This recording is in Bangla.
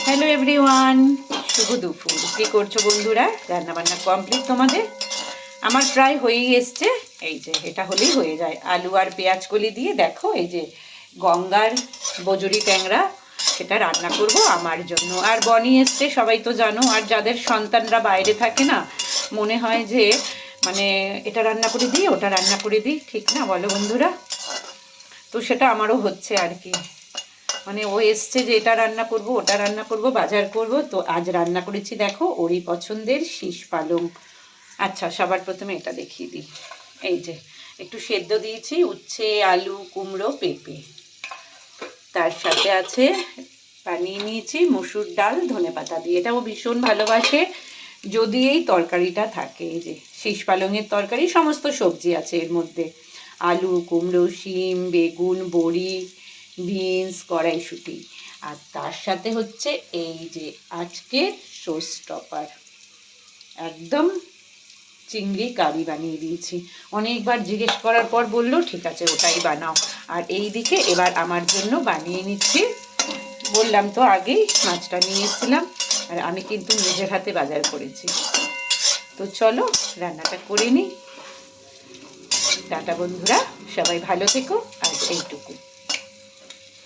হ্যালো এভরিওয়ান, শুভ দুপুর। কী করছো বন্ধুরা? রান্নাবান্না কমপ্লিট তোমাদের? আমার প্রায় হয়েই এসছে। এই যে এটা হলেই হয়ে যায়। আলু আর পেঁয়াজ কলি দিয়ে দেখো, এই যে গঙ্গার বজরি ট্যাংরা, সেটা রান্না করব আমার জন্য। আর বনি এসছে, সবাই তো জানো। আর যাদের সন্তানরা বাইরে থাকে না, মনে হয় যে মানে এটা রান্না করে দিই, ওটা রান্না করে দিই, ঠিক না বলো বন্ধুরা? তো সেটা আমারও হচ্ছে আর কি। মানে ও এসছে যে এটা রান্না করব, ওটা রান্না করব, বাজার করব। তো আজ রান্না করেছি দেখো ওরই পছন্দের শীষ পালং। আচ্ছা, সবার প্রথমে এটা দেখিয়ে দিই। এই যে একটু সেদ্ধ দিয়েছি উচ্ছে, আলু, কুমড়ো, পেঁপে। তার সাথে আছে বানিয়ে নিয়েছি মুসুর ডাল ধনেপাতা দিয়ে। এটা ও ভীষণ ভালোবাসে যদি এই তরকারিটা থাকে। এই যে শীষ পালংয়ের তরকারি, সমস্ত সবজি আছে এর মধ্যে। আলু, কুমড়ো, শিম, বেগুন, বড়ি, বিনস, কড়াইশুঁটি। আর তার সাথে হচ্ছে এই যে আজকের শো স্টপার, একদম চিংড়ি কারি বানিয়ে দিয়েছি। অনেকবার জিজ্ঞেস করার পর বললো ঠিক আছে ওটাই বানাও। আর এই দিকে এবার আমার জন্য বানিয়ে নিচ্ছি, বললাম তো আগেই মাছটা নিয়ে এসেছিলাম, আর আমি কিন্তু নিজের হাতে বাজার করেছি। তো চলো রান্নাটা করে নিই। টাটা বন্ধুরা, সবাই ভালো থেকো। আর এইটুকু।